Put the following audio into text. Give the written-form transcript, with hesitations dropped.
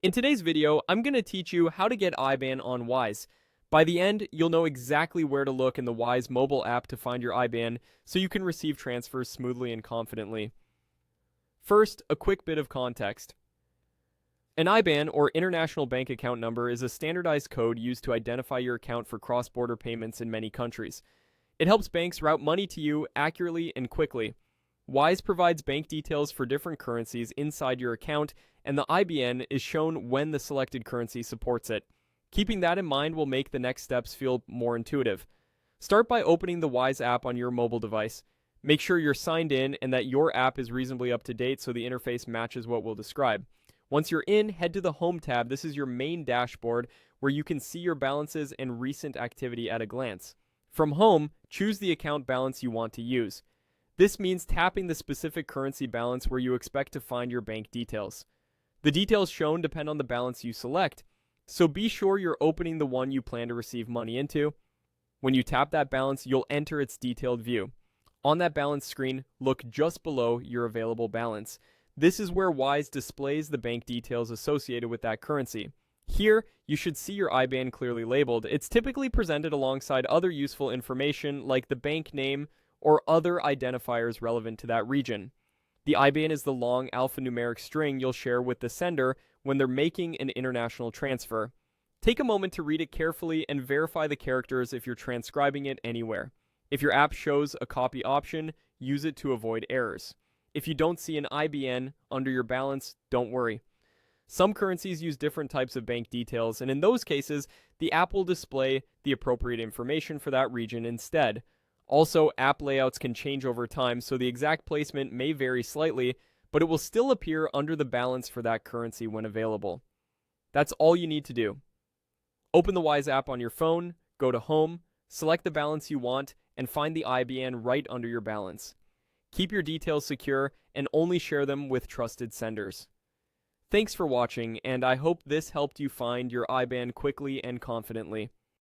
In today's video, I'm going to teach you how to get IBAN on Wise. By the end, you'll know exactly where to look in the Wise mobile app to find your IBAN so you can receive transfers smoothly and confidently. First, a quick bit of context. An IBAN, or International Bank Account Number, is a standardized code used to identify your account for cross-border payments in many countries. It helps banks route money to you accurately and quickly. Wise provides bank details for different currencies inside your account, and the IBAN is shown when the selected currency supports it. Keeping that in mind will make the next steps feel more intuitive. Start by opening the Wise app on your mobile device. Make sure you're signed in and that your app is reasonably up to date so the interface matches what we'll describe. Once you're in, head to the Home tab. This is your main dashboard where you can see your balances and recent activity at a glance. From Home, choose the account balance you want to use. This means tapping the specific currency balance where you expect to find your bank details. The details shown depend on the balance you select, so be sure you're opening the one you plan to receive money into. When you tap that balance, you'll enter its detailed view. On that balance screen, look just below your available balance. This is where Wise displays the bank details associated with that currency. Here, you should see your IBAN clearly labeled. It's typically presented alongside other useful information like the bank name or other identifiers relevant to that region. The IBAN is the long alphanumeric string you'll share with the sender when they're making an international transfer. Take a moment to read it carefully and verify the characters if you're transcribing it anywhere. If your app shows a copy option, use it to avoid errors. If you don't see an IBAN under your balance, don't worry. Some currencies use different types of bank details, and in those cases, the app will display the appropriate information for that region instead. Also, app layouts can change over time, so the exact placement may vary slightly, but it will still appear under the balance for that currency when available. That's all you need to do. Open the Wise app on your phone, go to Home, select the balance you want, and find the IBAN right under your balance. Keep your details secure and only share them with trusted senders. Thanks for watching, and I hope this helped you find your IBAN quickly and confidently.